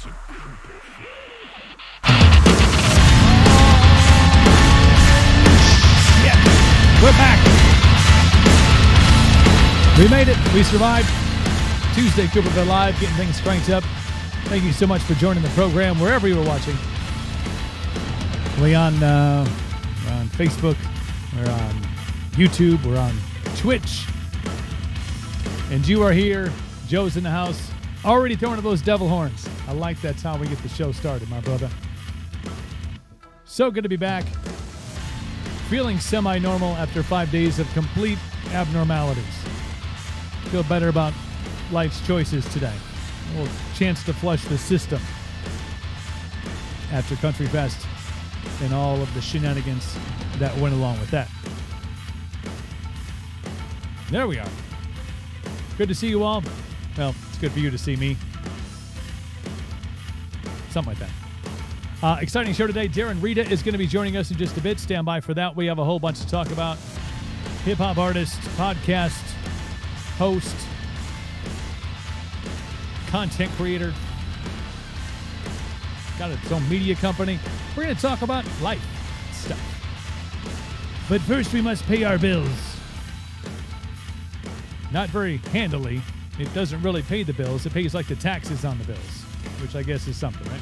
to Cooperville. Yeah, we're back. We made it. We survived. Tuesday, Cooperville Live, getting things cranked up. Thank you so much for joining the program, wherever you were watching. We're on Facebook. We're on YouTube. We're on Twitch. And you are here. Joe's in the house. Already throwing to those devil horns. I like that's how we get the show started, my brother. So good to be back. Feeling semi-normal after 5 days of complete abnormalities. Feel better about life's choices today. A little chance to flush the system after Country Fest and all of the shenanigans that went along with that. There we are. Good to see you all. Well, it's good for you to see me. Something like that. Exciting show today. Darren, Rita is going to be joining us in just a bit. Stand by for that. We have a whole bunch to talk about. Hip-hop artist, podcast, host, content creator. Got its own media company. We're going to talk about life stuff. But first, we must pay our bills. Not very handily. It doesn't really pay the bills. It pays like the taxes on the bills, which I guess is something, right?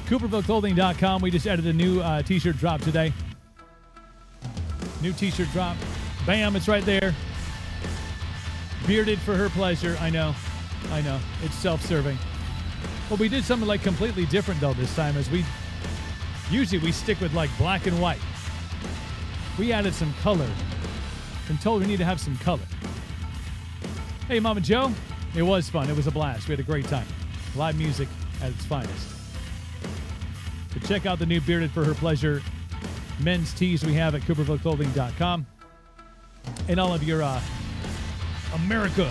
CoopervilleClothing.com. We just added a new t-shirt drop today. New t-shirt drop. Bam, it's right there. Bearded for her pleasure. I know. It's self-serving. But we did something like completely different though this time, as we stick with like black and white. We added some color and told we need to have some color. Hey, Mama Joe. It was fun. It was a blast. We had a great time. Live music at its finest. So check out the new Bearded for Her Pleasure men's tees we have at CoopervilleClothing.com. And all of your America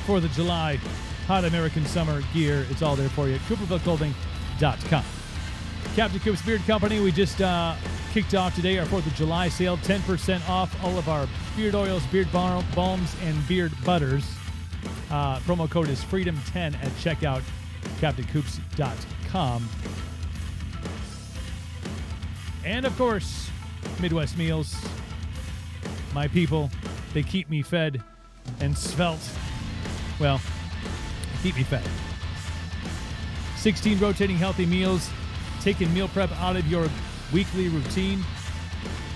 4th of July hot American summer gear, it's all there for you at CoopervilleClothing.com. Captain Coop's Beard Company, we just kicked off today our 4th of July sale. 10% off all of our beard oils, beard balms, and beard butters. Promo code is FREEDOM10 at checkout, CaptainCoops.com. And, of course, Midwest Meals. My people, they keep me fed and svelte. Well, keep me fed. 16 rotating healthy meals, taking meal prep out of your weekly routine.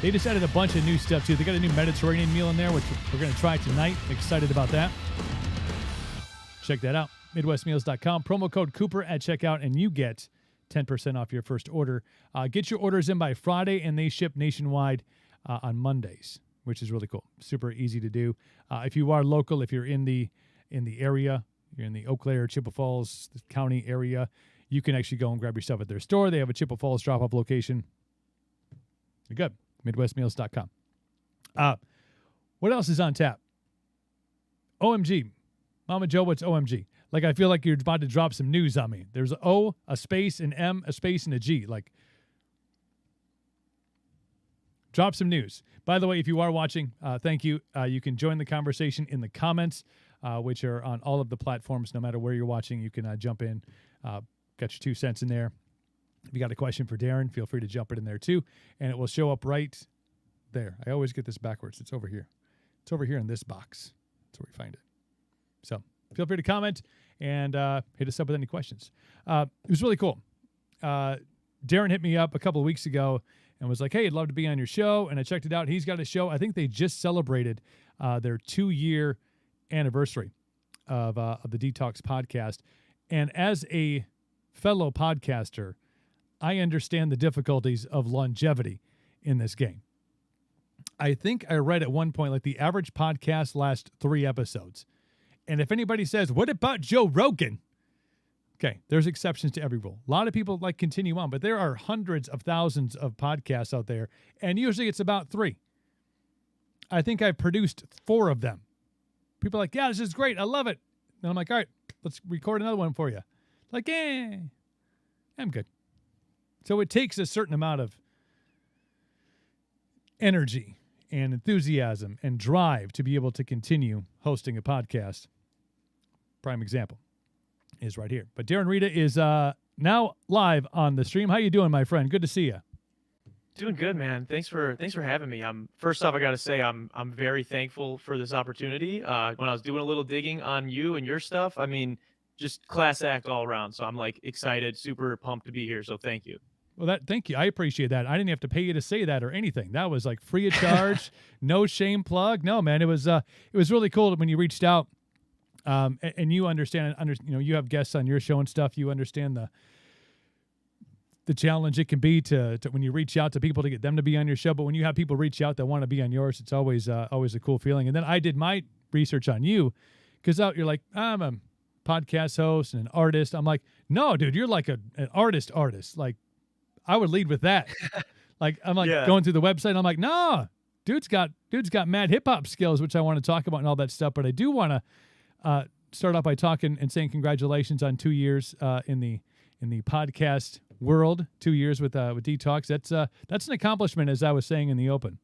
They just added a bunch of new stuff, too. They got a new Mediterranean meal in there, which we're going to try tonight. Excited about that. Check that out. MidwestMeals.com. Promo code Cooper at checkout, and you get 10% off your first order. Get your orders in by Friday, and they ship nationwide on Mondays, which is really cool. Super easy to do. If you are local, if you're in the area, you're in the Eau Claire, Chippewa Falls County area, you can actually go and grab your stuff at their store. They have a Chippewa Falls drop-off location. You're good. MidwestMeals.com. What else is on tap? OMG. Mama Joe, what's OMG? Like, I feel like you're about to drop some news on me. There's an O, a space, an M, a space, and a G. Like, drop some news. By the way, if you are watching, thank you. You can join the conversation in the comments, which are on all of the platforms. No matter where you're watching, you can jump in. Got your 2 cents in there. If you got a question for Darren, feel free to jump it in there too, and it will show up right there. I always get this backwards. It's over here. It's over here in this box. That's where we find it. So feel free to comment and hit us up with any questions. It was really cool. Darren hit me up a couple of weeks ago and was like, hey, I'd love to be on your show. And I checked it out. He's got a show. I think they just celebrated their 2-year anniversary of the Detox podcast. And as a fellow podcaster, I understand the difficulties of longevity in this game. I think I read at one point, like, the average podcast lasts 3 episodes. And if anybody says, what about Joe Rogan? Okay, there's exceptions to every rule. A lot of people like continue on, but there are hundreds of thousands of podcasts out there, and usually it's about 3. I think I've produced 4 of them. People are like, yeah, this is great. I love it. And I'm like, all right, let's record another one for you. Like, I'm good. So it takes a certain amount of energy and enthusiasm and drive to be able to continue hosting a podcast. Prime example is right here. But Darren Rita is now live on the stream. How you doing, my friend? Good to see you. Doing good, man. Thanks for having me. First off, I got to say I'm very thankful for this opportunity. When I was doing a little digging on you and your stuff, I mean, just class act all around. So I'm like excited, super pumped to be here. So thank you. Well, thank you. I appreciate that. I didn't have to pay you to say that or anything. That was like free of charge, no shame plug. No, man, it was really cool when you reached out, and you understand. You have guests on your show and stuff. You understand the challenge it can be to when you reach out to people to get them to be on your show. But when you have people reach out that want to be on yours, it's always a cool feeling. And then I did my research on you because you're like, I'm a podcast host and an artist. I'm like, no, dude, you're like an artist. Like, I would lead with that. Going through the website, and I'm like, no, dude's got mad hip hop skills, which I want to talk about and all that stuff. But I do want to start off by talking and saying congratulations on 2 years in the podcast world. 2 years with Detox. That's an accomplishment, as I was saying in the open.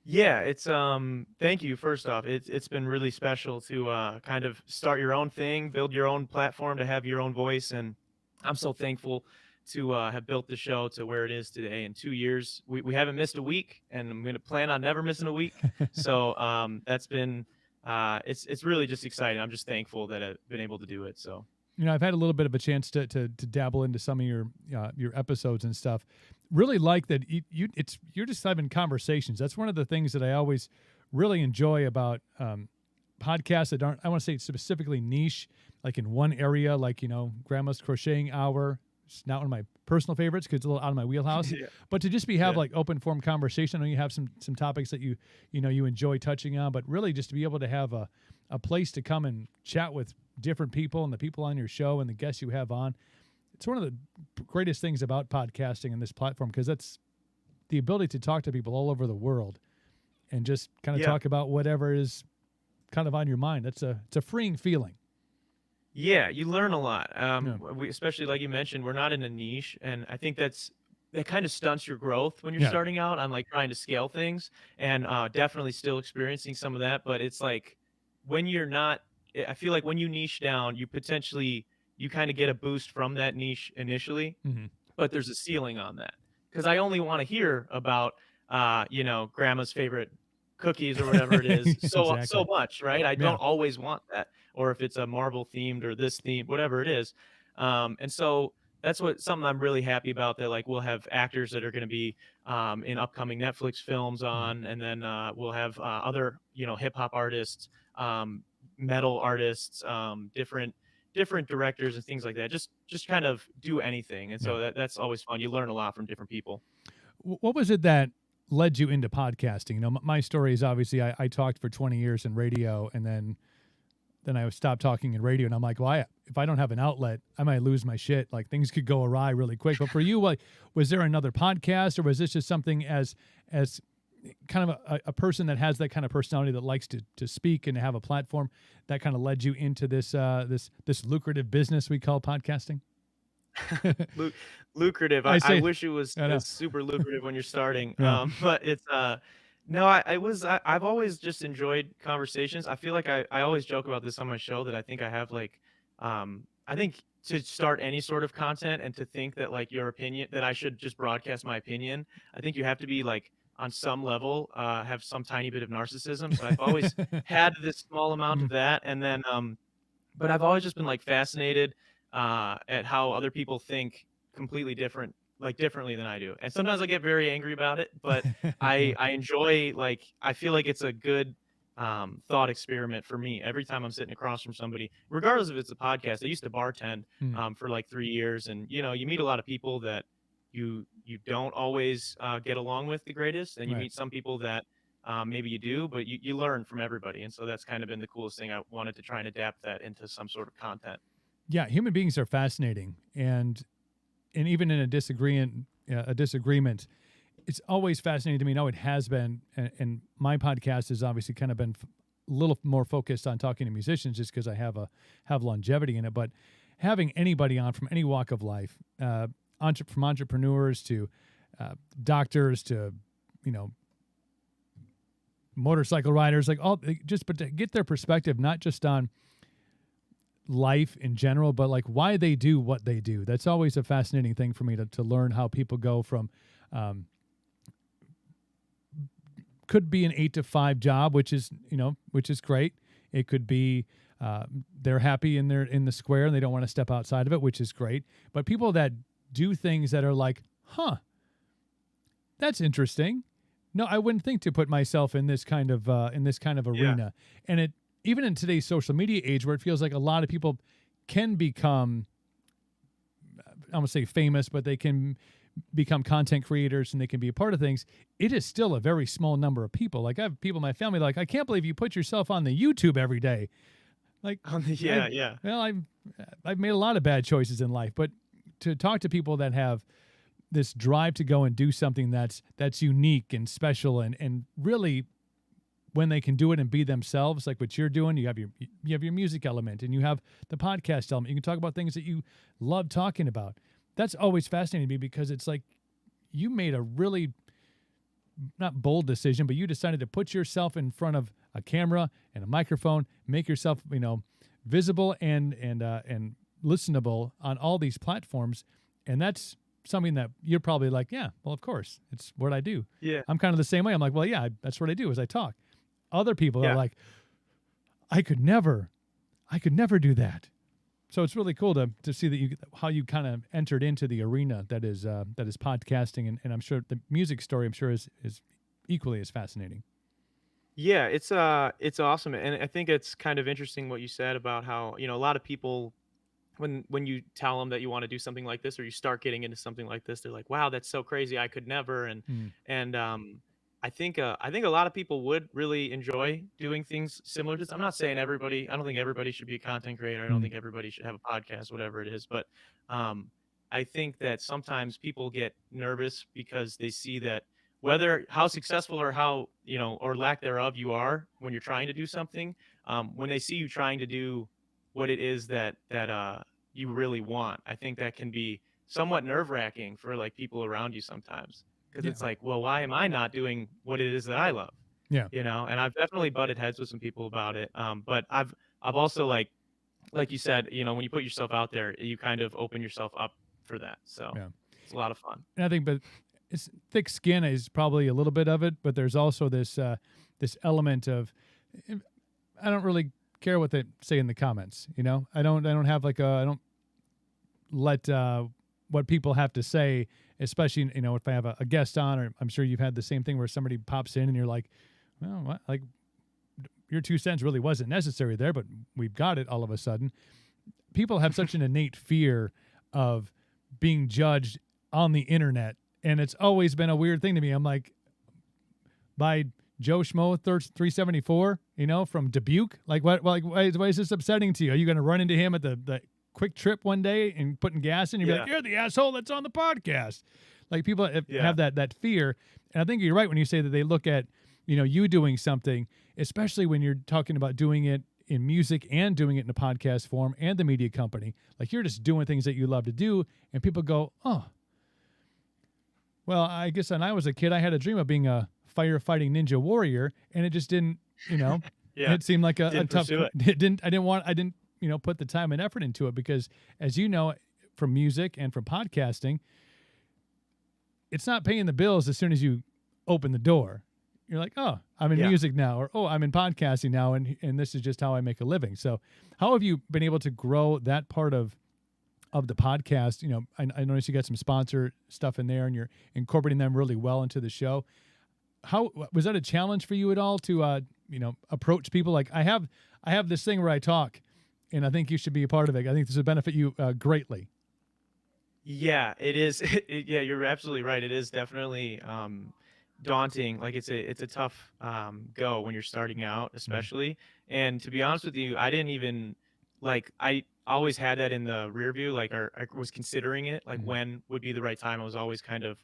Yeah, it's thank you. First off, it's been really special to kind of start your own thing, build your own platform, to have your own voice, and I'm so thankful to have built the show to where it is today. In 2 years, we haven't missed a week, and I'm going to plan on never missing a week. So that's been it's really just exciting. I'm just thankful that I've been able to do it. So I've had a little bit of a chance to dabble into some of your episodes and stuff. Really like that you're just having conversations. That's one of the things that I always really enjoy about podcasts that aren't, I want to say specifically niche, like in one area, like, Grandma's Crocheting Hour. It's not one of my personal favorites because it's a little out of my wheelhouse. Yeah. But to just have like open form conversation, I know you have some topics that you enjoy touching on, but really just to be able to have a place to come and chat with different people and the people on your show and the guests you have on. It's one of the greatest things about podcasting and this platform, because that's the ability to talk to people all over the world and just kind of talk about whatever is kind of on your mind. It's a freeing feeling. Yeah, you learn a lot. We, especially like you mentioned, we're not in a niche, and I think that kind of stunts your growth when you're starting out on like trying to scale things, and definitely still experiencing some of that. But it's like when you're not, I feel like when you niche down, you kind of get a boost from that niche initially, but there's a ceiling on that, because I only want to hear about grandma's favorite cookies or whatever it is so much, right? I don't always want that, or if it's a Marvel themed or this themed, whatever it is. And so that's something I'm really happy about, that like we'll have actors that are going to be in upcoming Netflix films on, and then we'll have other hip hop artists, metal artists, different directors and things like that. Just kind of do anything, and so that's always fun. You learn a lot from different people. What was it that led you into podcasting? My story is obviously I talked for 20 years in radio, and then I stopped talking in radio, and I'm like, well, if I don't have an outlet, I might lose my shit. Like, things could go awry really quick. But for you, like, was there another podcast, or was this just something as kind of a person that has that kind of personality that likes to speak and to have a platform that kind of led you into this lucrative business we call podcasting? Lucrative. I wish it was super lucrative when you're starting. But it's no, I've always just enjoyed conversations. I feel like I always joke about this on my show, that I think I have like I think to start any sort of content and to think that like your opinion, that I should just broadcast my opinion, I think you have to be like on some level have some tiny bit of narcissism. So I've always had this small amount of that, and then but I've always just been like fascinated at how other people think completely differently than I do. And sometimes I get very angry about it, but I enjoy, like, I feel like it's a good thought experiment for me every time I'm sitting across from somebody, regardless if it's a podcast. I used to bartend for like 3 years, and you meet a lot of people that you don't always get along with the greatest, and you meet some people that maybe you do, but you learn from everybody. And so that's kind of been the coolest thing. I wanted to try and adapt that into some sort of content. Yeah, human beings are fascinating, and even in a disagreement, it's always fascinating to me. No, it has been, and my podcast has obviously kind of been a little more focused on talking to musicians, just because I have longevity in it. But having anybody on from any walk of life, from entrepreneurs to doctors to motorcycle riders, like but to get their perspective, not just on life in general, but like why they do what they do. That's always a fascinating thing for me to learn how people go from could be an 8 to 5 job, which is great. It could be they're happy in the square and they don't want to step outside of it, which is great. But people that do things that are like, that's interesting. No, I wouldn't think to put myself in this kind of arena. And even in today's social media age, where it feels like a lot of people can become, I won't say famous, but they can become content creators and they can be a part of things, it is still a very small number of people. Like, I have people in my family like, I can't believe you put yourself on the YouTube every day. Like, well, I've made a lot of bad choices in life, but to talk to people that have this drive to go and do something that's unique and special, and really, when they can do it and be themselves, like what you're doing, you have your music element and you have the podcast element. You can talk about things that you love talking about. That's always fascinating to me, because it's like you made a really not bold decision, but you decided to put yourself in front of a camera and a microphone, make yourself visible and listenable on all these platforms, and that's something that you're probably like, yeah, well, of course, it's what I do. Yeah, I'm kind of the same way. I'm like, well, yeah, that's what I do is I talk. Other people are like, I could never do that. so it's really cool to see that how you kind of entered into the arena that is podcasting, and I'm sure the music story is equally as fascinating. Yeah, it's awesome, and I think it's kind of interesting what you said about how, a lot of people, when you tell them that you want to do something like this, or you start getting into something like this, they're like, "Wow, that's so crazy! I could never." And I think a lot of people would really enjoy doing things similar to this. I'm not saying everybody. I don't think everybody should be a content creator. I don't Mm. think everybody should have a podcast, whatever it is. But um, I think that sometimes people get nervous because they see that whether how successful or how or lack thereof you are when you're trying to do something, when they see you trying to do what it is that you really want, I think that can be somewhat nerve-wracking for like people around you sometimes, because Yeah. it's like, well, why am I not doing what it is that I love? Yeah. And I've definitely butted heads with some people about it. But I've also like you said, when you put yourself out there, you kind of open yourself up for that. So Yeah. it's a lot of fun. And I think, but it's thick skin is probably a little bit of it, but there's also this element of I don't really care what they say in the comments. I don't have I don't let what people have to say, especially if I have a guest on, or I'm sure you've had the same thing where somebody pops in and you're like, well, what? Like your 2 cents really wasn't necessary there, but we've got it all of a sudden. People have such an innate fear of being judged on the internet, and it's always been a weird thing to me. I'm like, by Joe Schmo 374, from Dubuque, like what? Like why is this upsetting to you? Are you going to run into him at the Quick Trip one day and putting gas in? You'd be like, you're the asshole that's on the podcast. Like people have that fear, and I think you're right when you say that they look at you doing something, especially when you're talking about doing it in music and doing it in a podcast form and the media company. Like you're just doing things that you love to do, and people go, oh, well, I guess when I was a kid, I had a dream of being a firefighting ninja warrior, and it just didn't, Yeah. it seemed like a tough. pursue it. I didn't put the time and effort into it because, as you know, from music and from podcasting, it's not paying the bills as soon as you open the door. You're like, oh, I'm in music now, or oh, I'm in podcasting now, and this is just how I make a living. So, how have you been able to grow that part of the podcast? I noticed you got some sponsor stuff in there, and you're incorporating them really well into the show. How was that a challenge for you at all to approach people like I have this thing where I talk, and I think you should be a part of it. I think this would benefit you greatly. Yeah, it is. Yeah, you're absolutely right. It is definitely daunting. Like it's a tough go when you're starting out, especially. And to be honest with you, I didn't even I always had that in the rear view. Like I was considering it, like when would be the right time. I was always kind of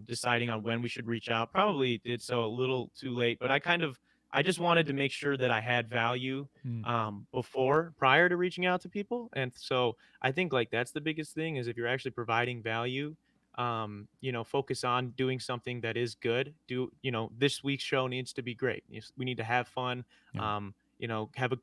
deciding on when we should reach out. Probably did so a little too late, but I just wanted to make sure that I had value prior to reaching out to people. And so I think that's the biggest thing is if you're actually providing value, focus on doing something that is good. This week's show needs to be great. We need to have fun. Yeah.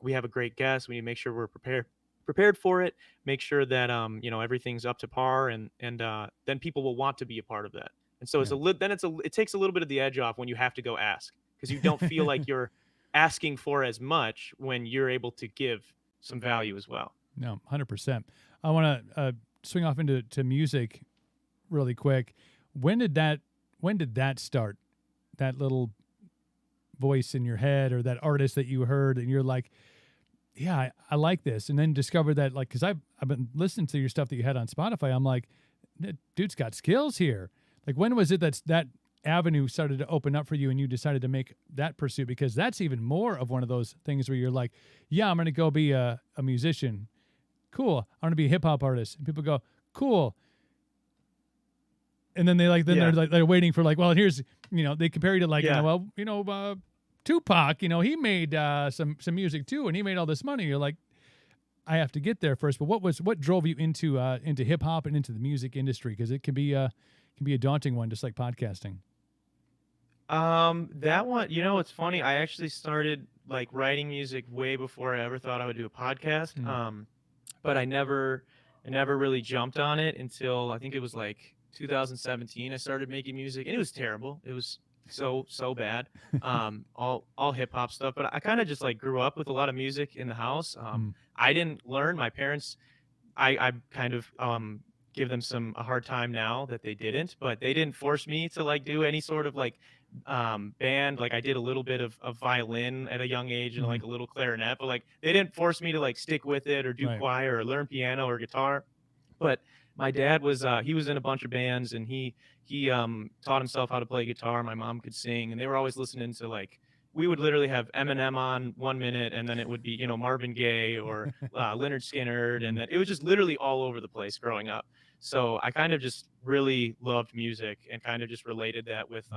We have a great guest. We need to make sure we're prepared for it. Make sure that everything's up to par, and then people will want to be a part of that. And so it takes a little bit of the edge off when you have to go ask, because you don't feel like you're asking for as much when you're able to give some value as well. No, 100%. I want to swing off into music really quick. When did that start? That little voice in your head, or that artist that you heard and you're like, yeah, I like this, and then discovered that, like, because I've been listening to your stuff that you had on Spotify, I'm like, that dude's got skills here. Like, when was it that avenue started to open up for you and you decided to make that pursuit? Because that's even more of one of those things where you're like, yeah, I'm going to go be a musician. Cool. I'm going to be a hip hop artist. And people go, cool. And then they're waiting for well, here's, they compare you to Tupac, he made some music too, and he made all this money. You're like, I have to get there first. But what drove you into hip hop and into the music industry? Because it can be a daunting one, just like podcasting. That one, it's funny. I actually started writing music way before I ever thought I would do a podcast. But I never really jumped on it until I think it was 2017. I started making music, and it was terrible. It was so bad. All hip hop stuff. But I kind of just grew up with a lot of music in the house. I didn't learn. My parents, I kind of give them a hard time now that they didn't, but they didn't force me to like do any sort of like band. Like I did a little bit of violin at a young age and Hmm. like a little clarinet, but like they didn't force me to like stick with it or do Right. choir or learn piano or guitar. But my dad was he was in a bunch of bands, and he taught himself how to play guitar. My mom could sing, and they were always listening to like, we would literally have Eminem on 1 minute, and then it would be, you know, Marvin Gaye or Leonard Skinner, and Mhm. then it was just literally all over the place growing up. So I kind of just really loved music and kind of just related that with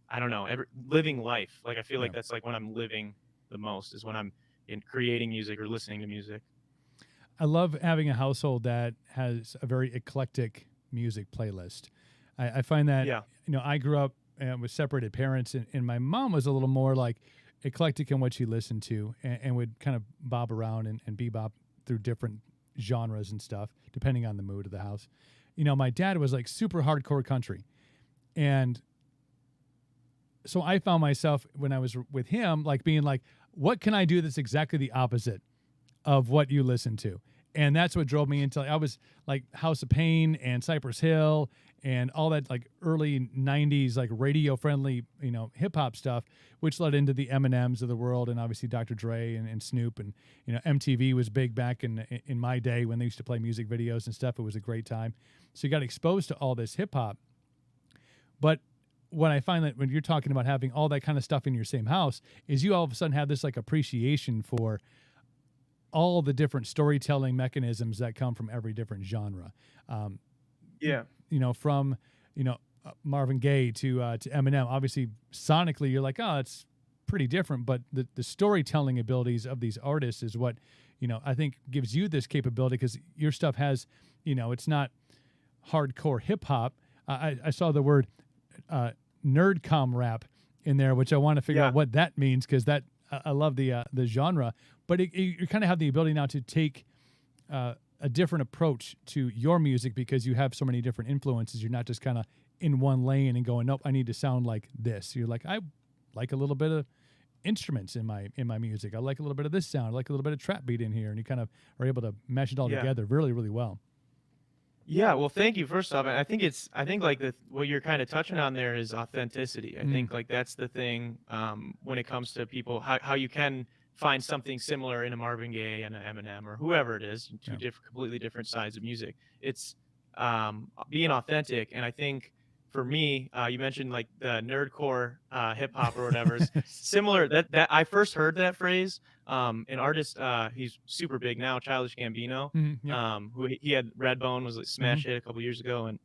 I don't know, living life. Like I feel Yeah. like that's like when I'm living the most is when I'm in creating music or listening to music. I love having a household that has a very eclectic music playlist. I find that, Yeah. I grew up with separated parents, and my mom was a little more like eclectic in what she listened to, and would kind of bob around and bebop through different genres and stuff, depending on the mood of the house. My dad was like super hardcore country. And so I found myself when I was with him, like being like, what can I do that's exactly the opposite of what you listen to? And that's what drove me into, I was like House of Pain and Cypress Hill and all that like early 90s like radio friendly hip hop stuff, which led into the Eminems of the world, and obviously Dr. Dre and Snoop. And MTV was big back in my day when they used to play music videos and stuff. It was a great time. So you got exposed to all this hip hop. But what I find that when you're talking about having all that kind of stuff in your same house is you all of a sudden have this like appreciation for all the different storytelling mechanisms that come from every different genre. Um, Yeah. from Marvin Gaye to Eminem. Obviously, sonically, you're like, oh, it's pretty different, but the storytelling abilities of these artists is what I think gives you this capability, because your stuff has, it's not hardcore hip hop. I saw the word nerdcom rap in there, which I want to figure Yeah. out what that means, because that I love the genre, but you kind of have the ability now to take a different approach to your music because you have so many different influences. You're not just kind of in one lane and going, nope, I need to sound like this. You're like, I like a little bit of instruments in my music. I like a little bit of this sound. I like a little bit of trap beat in here, and you kind of are able to mesh it all Yeah. together really, really well. Yeah, well, thank you first off. And I think like what you're kind of touching on there is authenticity. I Mm, think like that's the thing when it comes to people, how you can find something similar in a Marvin Gaye and an Eminem or whoever it is, two yeah. different, completely different sides of music. It's being authentic. And I think for me, you mentioned like the nerdcore hip hop or whatever. Is similar. That I first heard that phrase. An artist, he's super big now, Childish Gambino, Yep. who he had Redbone, was like Hmm. smash hit a couple years ago, and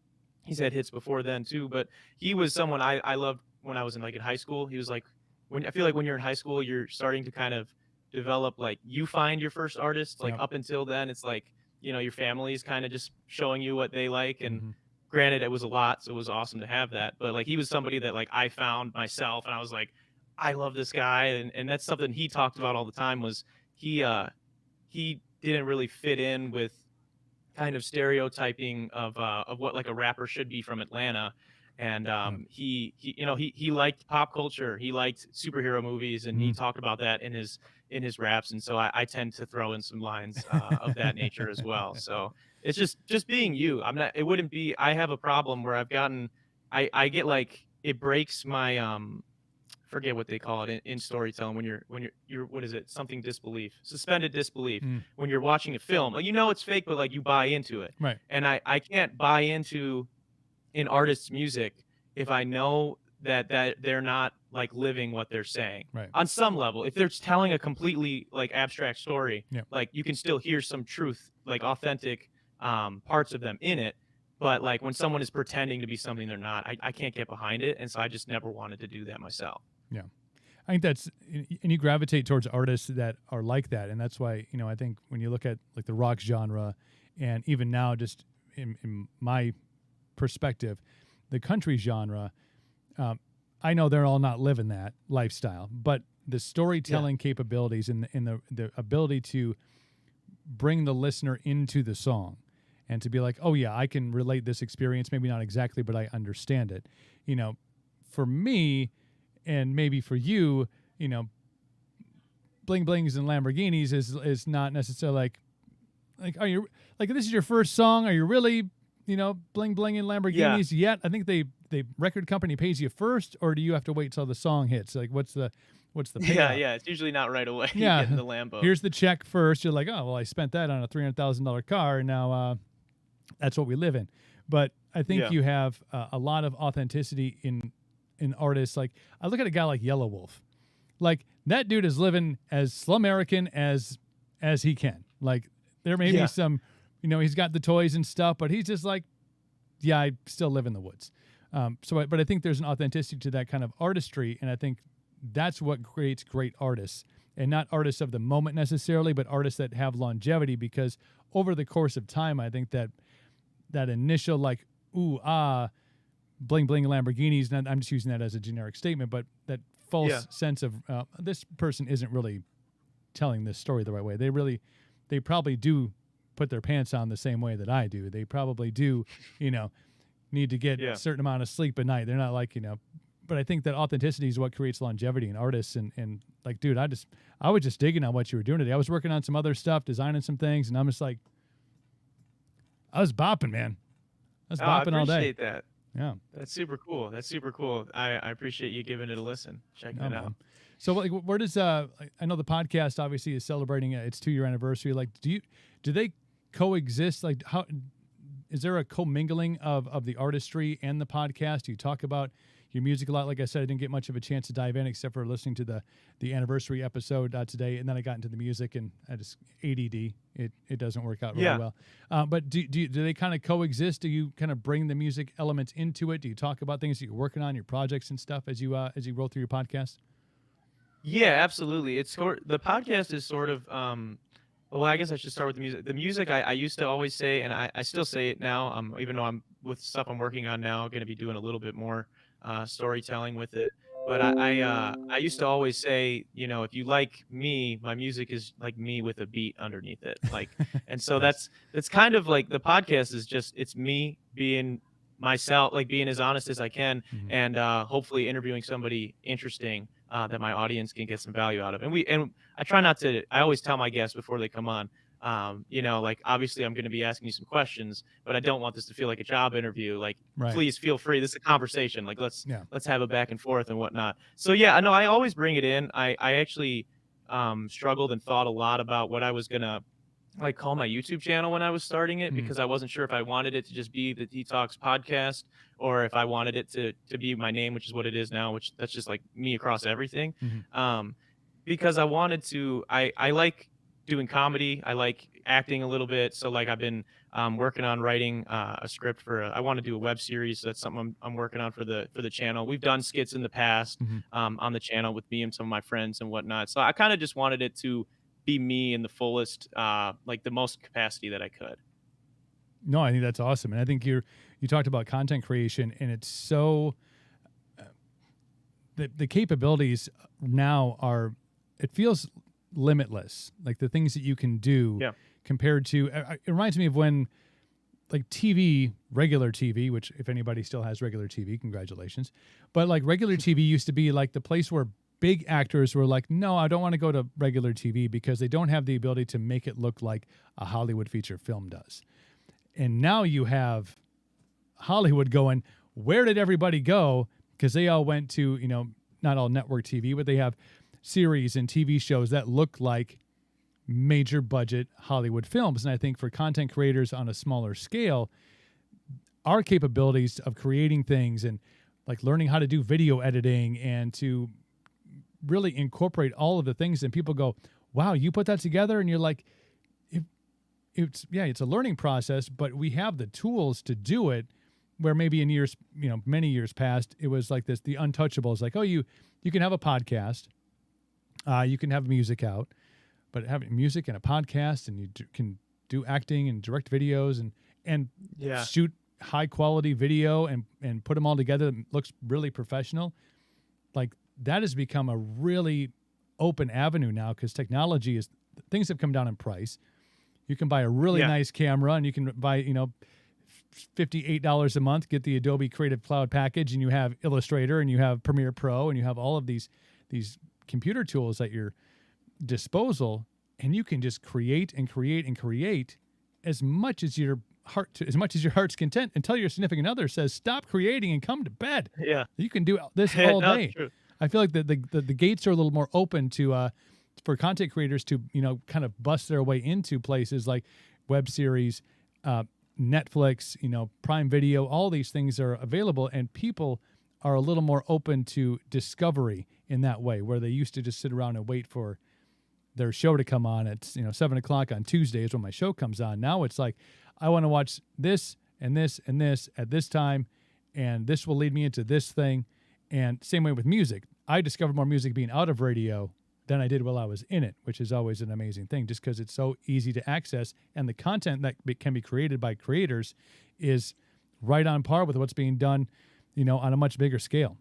he's had hits before then too. But he was someone I loved when I was in high school. He was like, when I feel like when you're in high school, you're starting to kind of develop, like you find your first artist. Like Yep. up until then, it's like, your family's kind of just showing you what they like. And Hmm. granted, it was a lot, so it was awesome to have that. But like he was somebody that like I found myself, and I was like, I love this guy. And that's something he talked about all the time, was he he didn't really fit in with kind of stereotyping of what like a rapper should be from Atlanta. And Yep. he liked pop culture, he liked superhero movies, and he Hmm. talked about that in his raps. And so I tend to throw in some lines of that nature as well. So it's just being you. I'm not, it wouldn't be, I have a problem where I get like, it breaks my forget what they call it in storytelling, when you're what is it, something disbelief, suspended disbelief, Mm, when you're watching a film, like, it's fake, but like you buy into it. right. And I can't buy into an artist's music if I know that they're not like living what they're saying Right. on some level. If they're telling a completely like abstract story, Yep. like you can still hear some truth, like authentic parts of them in it. But like when someone is pretending to be something they're not, I can't get behind it. And so I just never wanted to do that myself. Yeah. I think and you gravitate towards artists that are like that. And that's why, I think when you look at like the rock genre, and even now, just in my perspective, the country genre, um, I know they're all not living that lifestyle, but the Yeah. storytelling capabilities and the ability to bring the listener into the song and to be like, oh yeah, I can relate this experience, maybe not exactly, but I understand it. You know, for me, and maybe for you, you know, bling blings and Lamborghinis is not necessarily like are you like this is your first song? Are you really bling bling in Lamborghinis yet? I think the record company pays you first, or do you have to wait till the song hits? Like what's the payout? Yeah. It's usually not right away. Yeah, Getting the Lambo. here's the check first. You're like, oh well, I spent that on a $300,000 car, and now that's what we live in. But I think you have a lot of authenticity in artists. Like I look at a guy like Yellow Wolf, like that dude is living as slum American as he can. Like there may be some, he's got the toys and stuff, but he's just like, yeah, I still live in the woods. But I think there's an authenticity to that kind of artistry, and I think that's what creates great artists, and not artists of the moment necessarily, but artists that have longevity, because over the course of time, I think that initial like, ooh, bling bling Lamborghinis, and I'm just using that as a generic statement, but that false sense of this person isn't really telling this story the right way. They probably do put their pants on the same way that I do. They probably do, need to get a certain amount of sleep at night. They're not like, but I think that authenticity is what creates longevity in artists. And like, dude, I was just digging on what you were doing today. I was working on some other stuff, designing some things, and I'm just like, I was bopping, man. I was bopping all day. I appreciate that. Yeah. That's super cool. I appreciate you giving it a listen. Checking it out. So like, where does, I know the podcast obviously is celebrating its 2-year anniversary. Like, do they coexist? Like how, is there a commingling of the artistry and the podcast? Do you talk about your music a lot? Like I said, I didn't get much of a chance to dive in except for listening to the anniversary episode today, and then I got into the music, and I just ADD. It doesn't work out really well. But do they kind of coexist? Do you kind of bring the music elements into it? Do you talk about things that you're working on, your projects and stuff as you roll through your podcast? Yeah, absolutely. The podcast is sort of well, I guess I should start with the music. The music I used to always say, and I still say it now, even though I'm with stuff I'm working on now, going to be doing a little bit more storytelling with it. But I used to always say, if you like me, my music is like me with a beat underneath it. Like, and so that's kind of like the podcast is just, it's me being myself, like being as honest as I can, and hopefully interviewing somebody interesting that my audience can get some value out of. And I try not to, I always tell my guests before they come on, like obviously I'm going to be asking you some questions, but I don't want this to feel like a job interview. Like, please feel free. This is a conversation. Like, let's have a back and forth and whatnot. So yeah, I know I always bring it in. I actually struggled and thought a lot about what I was going to like call my YouTube channel when I was starting it, because I wasn't sure if I wanted it to just be the Detox podcast, or if I wanted it to be my name, which is what it is now, which that's just like me across everything. Because I wanted to, I like doing comedy. I like acting a little bit. So like I've been working on writing a script I want to do a web series. So that's something I'm working on for the channel. We've done skits in the past on the channel with me and some of my friends and whatnot. So I kind of just wanted it to be me in the fullest, like the most capacity that I could. No, I think that's awesome. And I think you talked about content creation, and it's so the capabilities now are, it feels limitless. Like the things that you can do compared to, it reminds me of when like TV, regular TV, which if anybody still has regular TV, congratulations. But like regular TV used to be like the place where big actors were like, no, I don't want to go to regular TV because they don't have the ability to make it look like a Hollywood feature film does. And now you have Hollywood going, where did everybody go? Because they all went to, not all network TV, but they have series and TV shows that look like major budget Hollywood films. And I think for content creators on a smaller scale, our capabilities of creating things and like learning how to do video editing and to really incorporate all of the things, and people go, wow, you put that together, and you're like, it's a learning process, but we have the tools to do it, where maybe in years, many years past, it was like this, the untouchables, like, oh, you can have a podcast, you can have music out, but having music and a podcast, and you can do acting and direct videos and shoot high quality video and put them all together that looks really professional. Like, that has become a really open avenue now, because things have come down in price. You can buy a really nice camera, and you can buy, $58 a month, get the Adobe Creative Cloud package, and you have Illustrator, and you have Premiere Pro, and you have all of these computer tools at your disposal, and you can just create and create and create as much as your heart's content until your significant other says stop creating and come to bed. Yeah. You can do this Yeah, all no, day. it's true. I feel like the gates are a little more open to for content creators to kind of bust their way into places like web series, Netflix, Prime Video. All these things are available, and people are a little more open to discovery in that way, where they used to just sit around and wait for their show to come on at 7:00 on Tuesdays when my show comes on. Now it's like, I want to watch this and this and this at this time, and this will lead me into this thing. And same way with music. I discovered more music being out of radio than I did while I was in it, which is always an amazing thing, just because it's so easy to access, and the content that can be created by creators is right on par with what's being done, on a much bigger scale.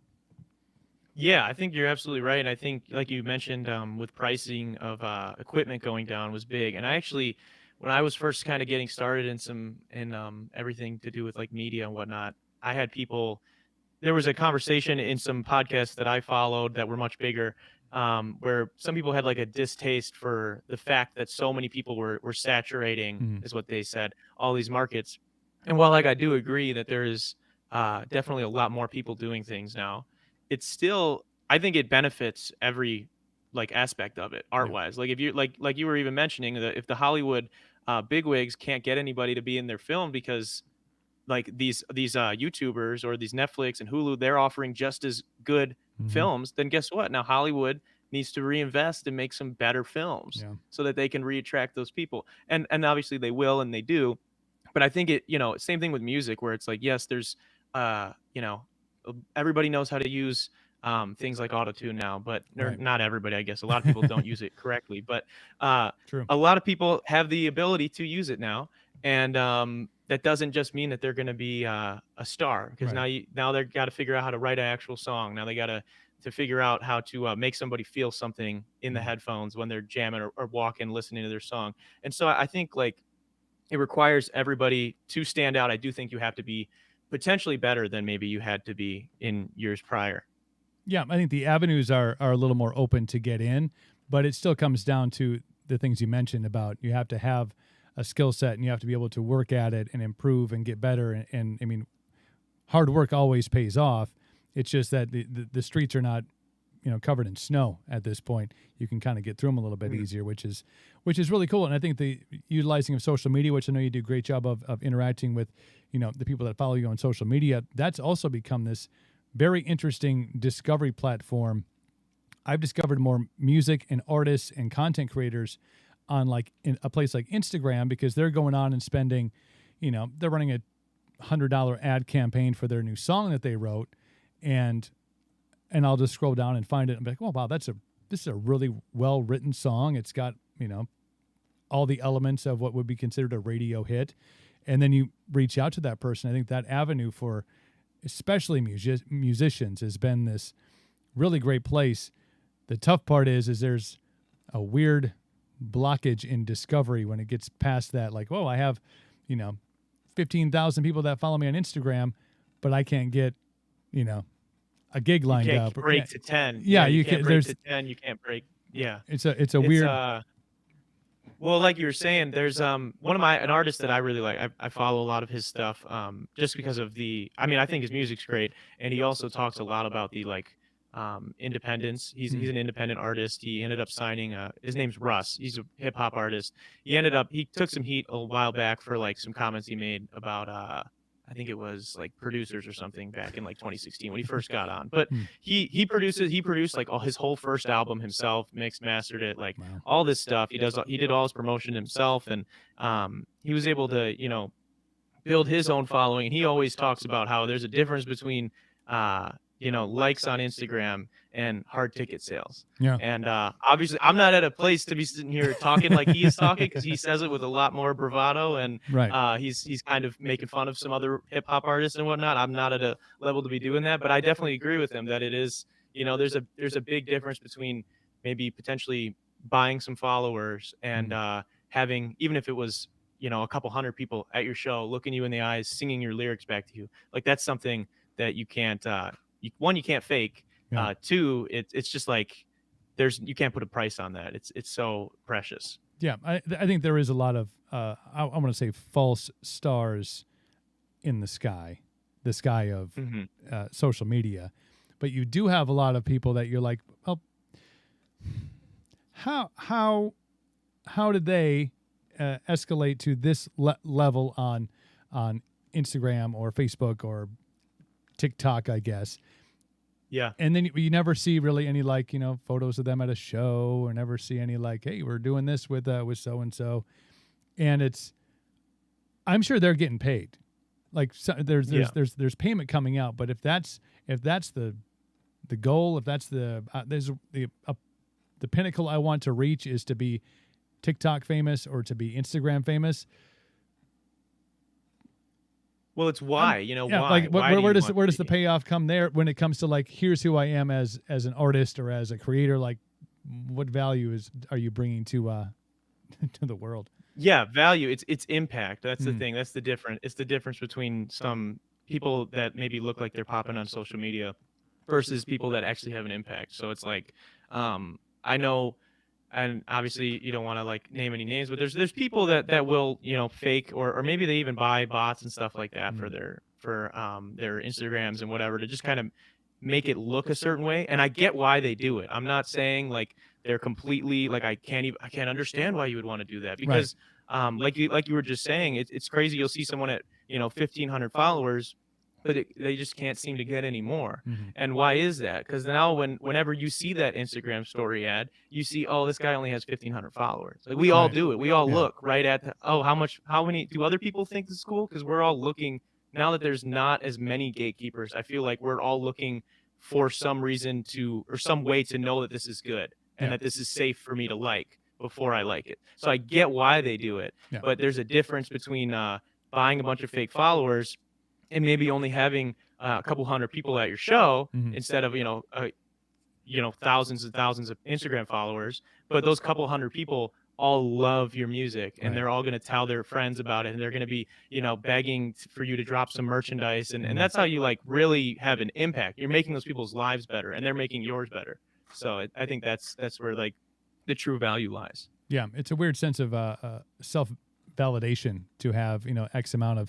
Yeah, I think you're absolutely right. And I think, like you mentioned, with pricing of equipment going down was big. And I actually, when I was first kind of getting started in everything to do with like media and whatnot, I had people. There was a conversation in some podcasts that I followed that were much bigger, where some people had like a distaste for the fact that so many people were saturating, is what they said, all these markets. And while like I do agree that there is definitely a lot more people doing things now, it's still, I think it benefits every like aspect of it art wise. Like if you like you were even mentioning that if the Hollywood bigwigs can't get anybody to be in their film because like these YouTubers or these Netflix and Hulu, they're offering just as good films, then guess what? Now Hollywood needs to reinvest and make some better films so that they can reattract those people. And obviously they will, and they do. But I think same thing with music, where it's like, yes, there's everybody knows how to use things like autotune now, but not everybody, I guess. A lot of people don't use it correctly, but True. a lot of people have the ability to use it now. And that doesn't just mean that they're going to be a star, because now they've got to figure out how to write an actual song. Now they got to figure out how to make somebody feel something in the headphones when they're jamming or walking, listening to their song. And so I think like it requires everybody to stand out. I do think you have to be potentially better than maybe you had to be in years prior. Yeah, I think the avenues are a little more open to get in, but it still comes down to the things you mentioned about you have to have a skill set, and you have to be able to work at it and improve and get better. And I mean, hard work always pays off. It's just that the streets are not, covered in snow at this point. You can kind of get through them a little bit easier, which is really cool. And I think the utilizing of social media, which I know you do a great job of interacting with, the people that follow you on social media, that's also become this very interesting discovery platform. I've discovered more music and artists and content creators on like in a place like Instagram, because they're going on and spending, they're running a $100 ad campaign for their new song that they wrote, and I'll just scroll down and find it and be like, oh wow, this is a really well written song. It's got all the elements of what would be considered a radio hit, and then you reach out to that person. I think that avenue for especially musicians has been this really great place. The tough part is there's a weird blockage in discovery when it gets past that. Like, oh, I have 15,000 people that follow me on Instagram, but I can't get a gig lined up. Break to 10. Yeah, you can't break to 10. You can't break. Yeah, it's a weird. Well, like you were saying, there's an artist that I really like. I follow a lot of his stuff, just because of I think his music's great, and he also talks a lot about the independence. He's an independent artist. He ended up signing. His name's Russ. He's a hip hop artist. He took some heat a while back for like some comments he made about I think it was like producers or something back in like 2016 when he first got on. But he produced like his whole first album himself, mixed, mastered it, like all this stuff. He did all his promotion himself, and he was able to build his own following. And he always talks about how there's a difference between likes on Instagram and hard ticket sales. Yeah. And obviously I'm not at a place to be sitting here talking like he is talking, because he says it with a lot more bravado, and he's kind of making fun of some other hip hop artists and whatnot. I'm not at a level to be doing that, but I definitely agree with him that it is, there's a big difference between maybe potentially buying some followers and having, even if it was, a couple hundred people at your show looking you in the eyes, singing your lyrics back to you. Like that's something that you can't, you can't fake. Two, it's just like you can't put a price on that. It's so precious. Yeah, I think there is a lot of I want to say false stars in the sky of Hmm. social media, but you do have a lot of people that you're like, well, how did they escalate to this level on Instagram or Facebook or TikTok, I guess. Yeah. And then you never see really any like, photos of them at a show, or never see any like, hey, we're doing this with so and so. And I'm sure they're getting paid. Like there's payment coming out, but if that's the goal, if that's the pinnacle I want to reach is to be TikTok famous or to be Instagram famous. Well, it's why, Yeah, why? like Why where do does the payoff come there when it comes to like, here's who I am as an artist or as a creator? Like, what value are you bringing to to the world? Yeah, value. It's impact. That's the thing. That's the difference. It's the difference between some people that maybe look like they're popping on social media versus people that actually have an impact. So it's like, I know, and obviously you don't want to like name any names, but there's people that will fake or maybe they even buy bots and stuff like that for their Instagrams and whatever to just kind of make it look a certain way. And I get why they do it. I'm not saying like they're completely like I can't understand why you would want to do that because like you were just saying, it's crazy. You'll see someone at 1,500 followers, but they just can't seem to get any more. And why is that? Because now whenever you see that Instagram story ad, you see, oh, this guy only has 1,500 followers. Like we all do it. We all look right at how many do other people think this is cool? Because we're all looking now that there's not as many gatekeepers. I feel like we're all looking for some reason or some way to know that this is good and that this is safe for me to like before I like it. So I get why they do it, but there's a difference between buying a bunch of fake followers and maybe only having a couple hundred people at your show instead of thousands and thousands of Instagram followers. But those couple hundred people all love your music, and they're all going to tell their friends about it, and they're going to be begging for you to drop some merchandise, and that's how you like really have an impact. You're making those people's lives better, and they're making yours better. So I think that's where like the true value lies. Yeah, it's a weird sense of self validation to have X amount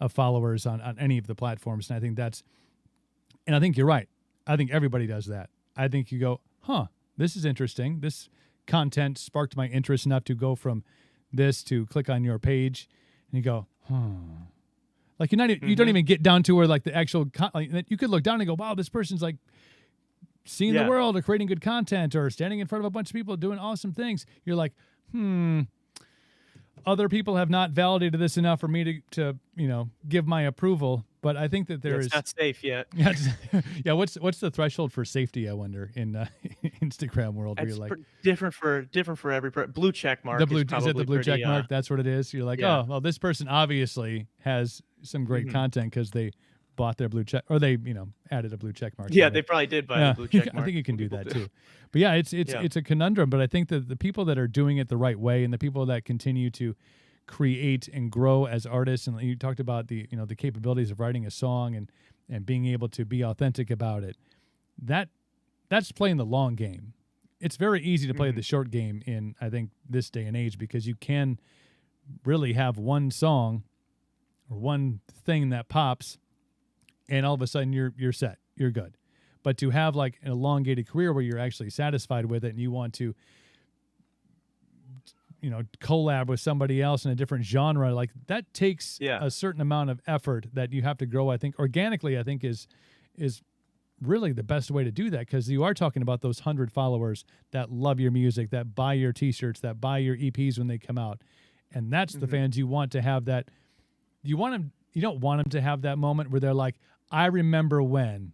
of followers on any of the platforms. And I think you're right. I think everybody does that. I think you go, this is interesting. This content sparked my interest enough to go from this to click on your page, and you go, like you're not, you don't even get down to where like the actual, you could look down and go, wow, this person's like seeing the world or creating good content or standing in front of a bunch of people doing awesome things. You're like, other people have not validated this enough for me to give my approval. But I think that it's not safe yet. Yeah. What's the threshold for safety? I wonder in Instagram world. It's where you're like different for every blue check mark. Is it the blue check mark? That's what it is. You're like, oh, well, this person obviously has some great content because they bought their blue check, or they added a blue check mark. Yeah, they probably did buy the blue check mark. I think you can do that too. But yeah, it's a conundrum. But I think that the people that are doing it the right way, and the people that continue to create and grow as artists, and you talked about the the capabilities of writing a song and being able to be authentic about it, that's playing the long game. It's very easy to play the short game in, I think, this day and age, because you can really have one song or one thing that pops and all of a sudden you're set, you're good. But to have like an elongated career where you're actually satisfied with it and you want to collab with somebody else in a different genre, like that takes a certain amount of effort that you have to grow. I think organically, I think is really the best way to do that, because you are talking about those 100 followers that love your music, that buy your t-shirts, that buy your EPs when they come out. And that's the fans you want to have that. You don't want them to have that moment where they're like, I remember when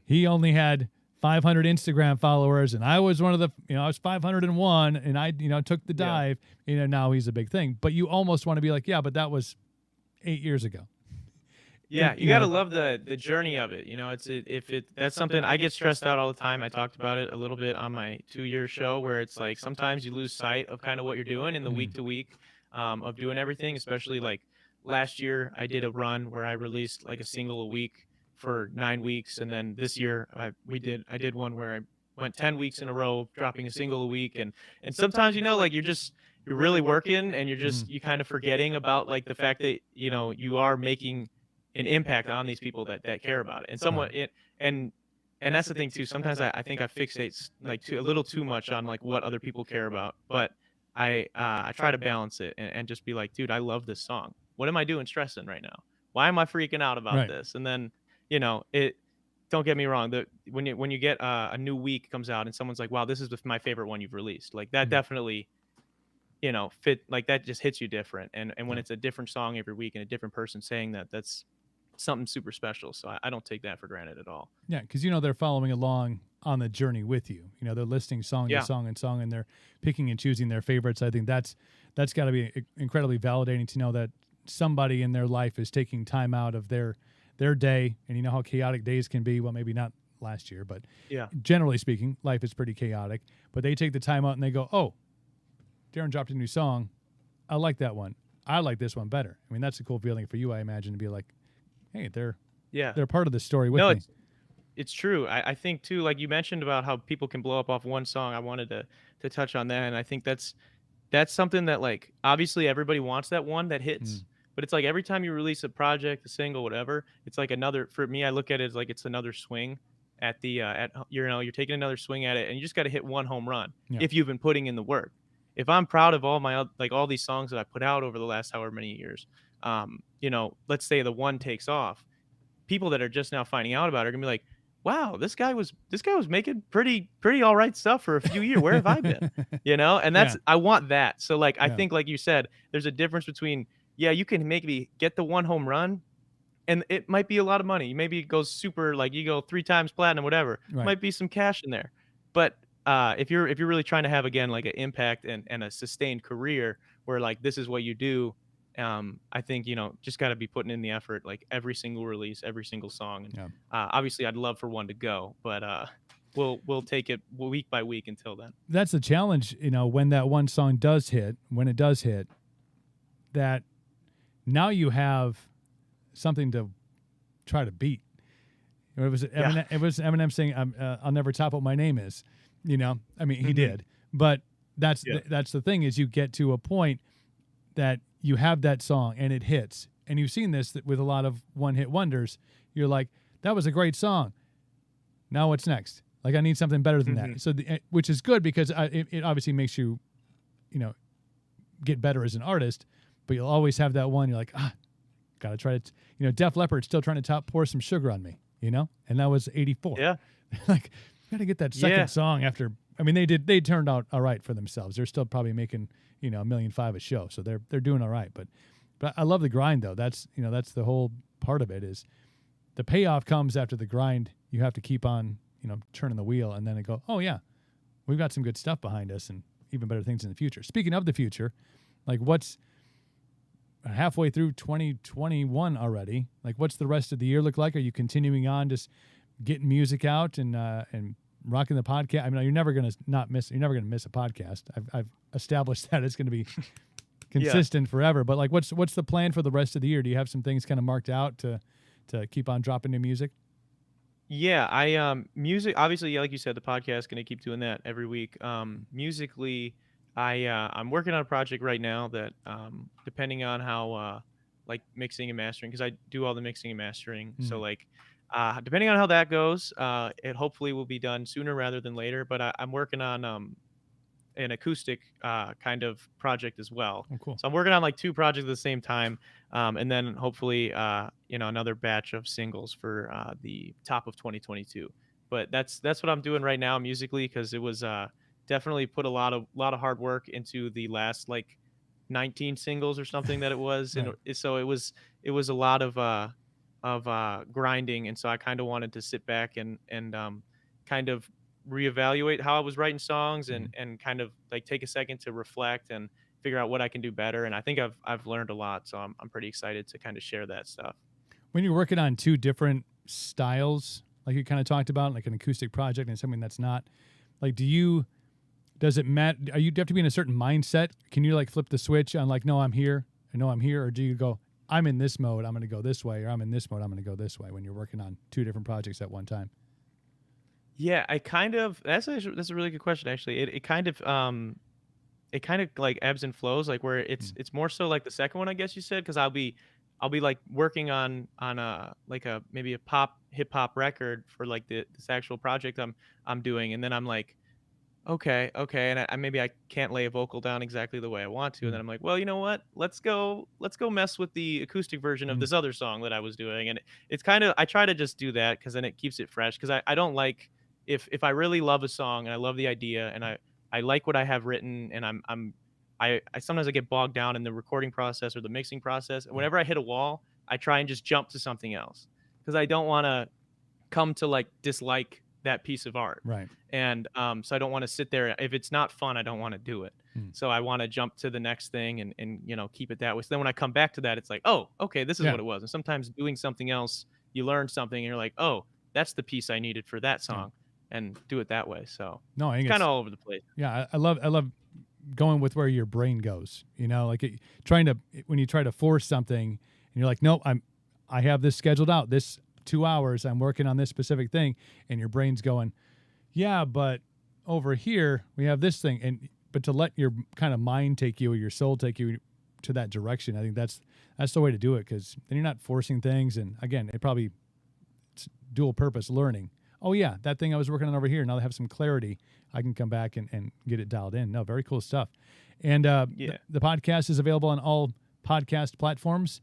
he only had 500 Instagram followers, and I was one of the, I was 501, and I, took the dive. Now he's a big thing. But you almost want to be like, yeah, but that was 8 years ago. Yeah, you gotta love the journey of it. That's something I get stressed out all the time. I talked about it a little bit on my 2-year show, where it's like sometimes you lose sight of kind of what you're doing in the week to week of doing everything. Especially like last year, I did a run where I released like a single a week for 9 weeks, and then this year I did one where went 10 weeks in a row dropping a single a week, and sometimes like you're really working and you kind of forgetting about like the fact that you are making an impact on these people that care about it, and somewhat it and that's the thing too. Sometimes I think I fixate like a little too much on like what other people care about, but I try to balance it and just be like, dude, I love this song. What am I doing stressing right now? Why am I freaking out about Right. this? And then it. Don't get me wrong. When you get a new week comes out and someone's like, wow, this is my favorite one you've released. Like that definitely fit, like that just hits you different. And when it's a different song every week and a different person saying that, that's something super special. So I don't take that for granted at all. Yeah, because they're following along on the journey with you. They're listening song to song and song, and they're picking and choosing their favorites. I think that's got to be incredibly validating to know that somebody in their life is taking time out of their day. And you know how chaotic days can be. Well, maybe not last year, but generally speaking, life is pretty chaotic. But they take the time out and they go, oh, Darren dropped a new song. I like that one. I like this one better. I mean, that's a cool feeling for you, I imagine, to be like, hey, they're part of the story with me. It's true. I think too, like you mentioned about how people can blow up off one song. I wanted to touch on that, and I think that's something that, like, obviously everybody wants that one that hits, but it's like every time you release a project, a single, whatever, it's like another. For me, I look at it as like it's another swing at the you're taking another swing at it, and you just got to hit one home run if you've been putting in the work. If I'm proud of all my all these songs that I put out over the last however many years, let's say the one takes off, people that are just now finding out about it are gonna be like, wow, this guy was making pretty all right stuff for a few years. Where have I been? And that's I want that. So like I think, like you said, there's a difference between you can maybe get the one home run, and it might be a lot of money. Maybe it goes super, like you go 3 times platinum, whatever. Might be some cash in there. But if you're really trying to have, again, like an impact and a sustained career where like this is what you do, I think just got to be putting in the effort, like every single release, every single song. And obviously I'd love for one to go, but we'll take it week by week until then. That's the challenge, when that one song does hit, that now you have something to try to beat. It was Eminem saying, "I'll never top what my name is." I mean, he did, but that's the thing, is you get to a point that you have that song and it hits, and you've seen this with a lot of one-hit wonders. You're like, that was a great song. Now what's next? Like, I need something better than that. So, which is good, because it obviously makes you, get better as an artist. But you'll always have that one. You're like, gotta try it. Def Leppard still trying to Pour Some Sugar on Me. And that was 84. Yeah. Like, gotta get that second song after. I mean, they turned out all right for themselves. They're still probably making $1.5 million a show, so they're doing all right. But I love the grind, though. That's that's the whole part of it, is the payoff comes after the grind. You have to keep on turning the wheel, and then it go, oh yeah, we've got some good stuff behind us and even better things in the future. Speaking of the future, like, what's halfway through 2021 already? Like, what's the rest of the year look like? Are you continuing on just getting music out and rocking the podcast? I mean, you're never gonna miss a podcast. I've established that it's gonna be consistent forever. But like, what's the plan for the rest of the year? Do you have some things kind of marked out to keep on dropping new music? Yeah, music, obviously, like you said, the podcast is gonna keep doing that every week. Musically, I'm working on a project right now that, depending on how like mixing and mastering, because I do all the mixing and mastering. So like, depending on how that goes, it hopefully will be done sooner rather than later. But I'm working on an acoustic kind of project as well. Oh, cool. So I'm working on like 2 projects at the same time, and then hopefully another batch of singles for the top of 2022. But that's what I'm doing right now musically, because it was definitely put a lot of hard work into the last like 19 singles or something that it was. Right. And so it was a lot of grinding, and so I kind of wanted to sit back and kind of reevaluate how I was writing songs, and kind of like take a second to reflect and figure out what I can do better. And I think I've learned a lot, so I'm pretty excited to kind of share that stuff. When you're working on 2 different styles, like you kind of talked about, like an acoustic project and something that's not, like, does it matter? Do you have to be in a certain mindset? Can you like flip the switch on like, no, I'm here, or do you go, I'm in this mode, I'm going to go this way, or I'm in this mode, I'm going to go this way, when you're working on 2 different projects at one time? Yeah, I kind of that's a really good question actually. It kind of like ebbs and flows, like where Mm. it's more so like the second one, I guess you said, because I'll be like working on a like a maybe a pop hip hop record for like this actual project I'm doing, and then I'm like, okay, okay, and I maybe I can't lay a vocal down exactly the way I want to, and then Mm. I'm like, well, you know what? Let's go mess with the acoustic version of Mm. this other song that I was doing, and it's kind of I try to just do that because then it keeps it fresh. Because I don't like if I really love a song and I love the idea and I like what I have written and I sometimes I get bogged down in the recording process or the mixing process. And Right. whenever I hit a wall, I try and just jump to something else because I don't want to come to like dislike that piece of art. Right. And so I don't want to sit there. If it's not fun, I don't want to do it. Mm. So I want to jump to the next thing and keep it that way. So then when I come back to that, it's like, oh, okay, this is Yeah. what it was. And sometimes doing something else, you learn something and you're like, oh, that's the piece I needed for that Yeah. song, and do it that way. So No, I it's think kind it's of all over the place. yeah. I love going with where your brain goes. Like when you try to force something, and you're like, nope, I have this scheduled out. This 2 hours, I'm working on this specific thing, and your brain's going, yeah, but over here we have this thing, but to let your kind of mind take you or your soul take you to that direction, I think that's the way to do it, because then you're not forcing things, and again, it's dual purpose learning. Oh yeah, that thing I was working on over here, now I have some clarity, I can come back and get it dialed in. No, very cool stuff. And Yeah. the podcast is available on all podcast platforms.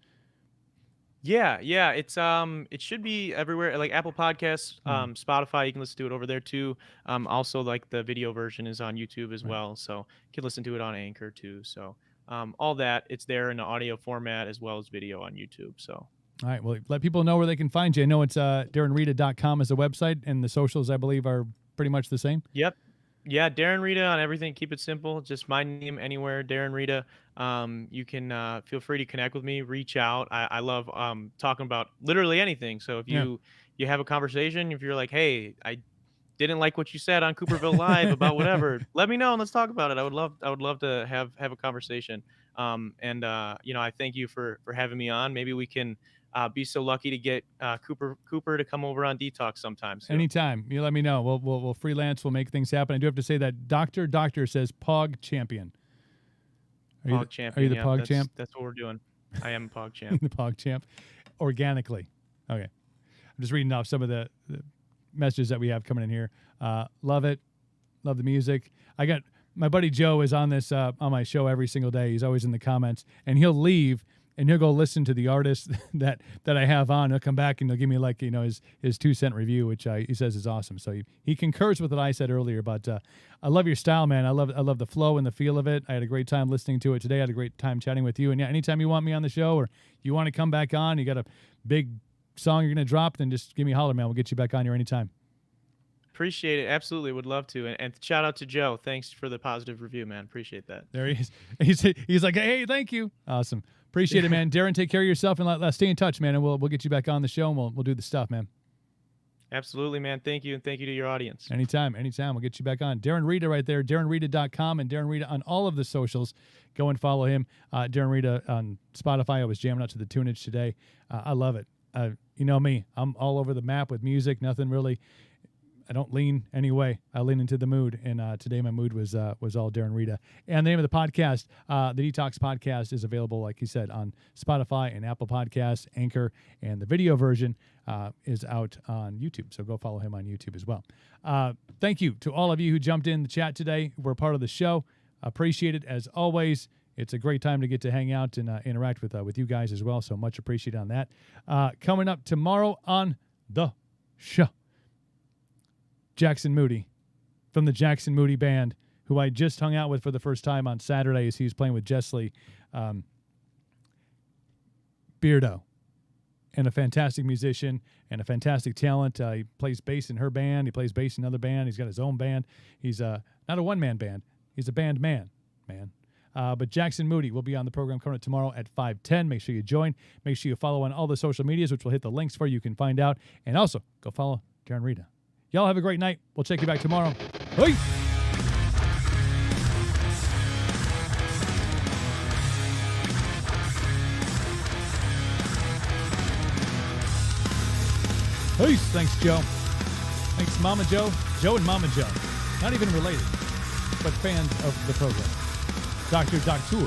Yeah, yeah, it should be everywhere, like Apple Podcasts, Mm. Spotify, you can listen to it over there too. Also like the video version is on YouTube as Right. well, so you can listen to it on Anchor too. So all that, it's there in the audio format as well as video on YouTube. So All right, well, let people know where they can find you. I know it's DarrenRita.com is the website, and the socials, I believe, are pretty much the same. yep. Yeah, Darren Rita on everything. Keep it simple. Just my name anywhere, Darren Rita. You can feel free to connect with me. Reach out. I love talking about literally anything. So if Yeah. you have a conversation, if you're like, hey, I didn't like what you said on Cooperville Live about whatever, let me know and let's talk about it. I would love to have a conversation. And I thank you for having me on. Maybe we can be so lucky to get Cooper to come over on Detox sometime soon. Anytime. You let me know. We'll freelance. We'll make things happen. I do have to say that Doctor says Pog Champion. Are you Pog the, champion. Are you the Yeah, Pog champ? That's what we're doing. I am a Pog champ. The Pog champ. Organically. Okay. I'm just reading off some of the messages that we have coming in here. Love it. Love the music. I got my buddy Joe is on this on my show every single day. He's always in the comments, and he'll leave and he'll go listen to the artist that I have on. He'll come back and he'll give me like his 2-cent review, which he says is awesome. So he concurs with what I said earlier. But I love your style, man. I love the flow and the feel of it. I had a great time listening to it today. I had a great time chatting with you. And yeah, anytime you want me on the show or you want to come back on, you got a big song you're gonna drop, then just give me a holler, man. We'll get you back on here anytime. Appreciate it. Absolutely. Would love to. And shout out to Joe. Thanks for the positive review, man. Appreciate that. There he is. He's like, hey, thank you. Awesome. Appreciate it, man. Darren, take care of yourself and let's stay in touch, man. And we'll get you back on the show and we'll do the stuff, man. Absolutely, man. Thank you. And thank you to your audience. Anytime. We'll get you back on. Darren Rita right there, DarrenRita.com, and Darren Rita on all of the socials. Go and follow him. Darren Rita on Spotify. I was jamming out to the tunage today. I love it. You know me. I'm all over the map with music. Nothing really. I don't lean any way. I lean into the mood, and today my mood was all Darren Rita. And the name of the podcast, the Detox Podcast, is available, like he said, on Spotify and Apple Podcasts, Anchor, and the video version is out on YouTube. So go follow him on YouTube as well. Thank you to all of you who jumped in the chat today. We're part of the show. Appreciate it as always. It's a great time to get to hang out and interact with you guys as well. So much appreciated on that. Coming up tomorrow on the show, Jackson Moody from the Jackson Moody Band, who I just hung out with for the first time on Saturday as he was playing with Jessley Beardo, and a fantastic musician and a fantastic talent. He plays bass in her band. He plays bass in another band. He's got his own band. He's not a one-man band. He's a band man. But Jackson Moody will be on the program coming up tomorrow at 5:10. Make sure you join. Make sure you follow on all the social medias, which will hit the links for you. You can find out. And also, go follow Darren Rita. Y'all have a great night. We'll check you back tomorrow. Hey! Peace. Thanks, Joe. Thanks, Mama Joe. Joe and Mama Joe. Not even related, but fans of the program. Dr. Doctor. I'll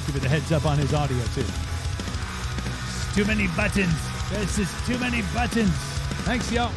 give it a heads up on his audio, too. It's too many buttons. This is too many buttons. Thanks, y'all.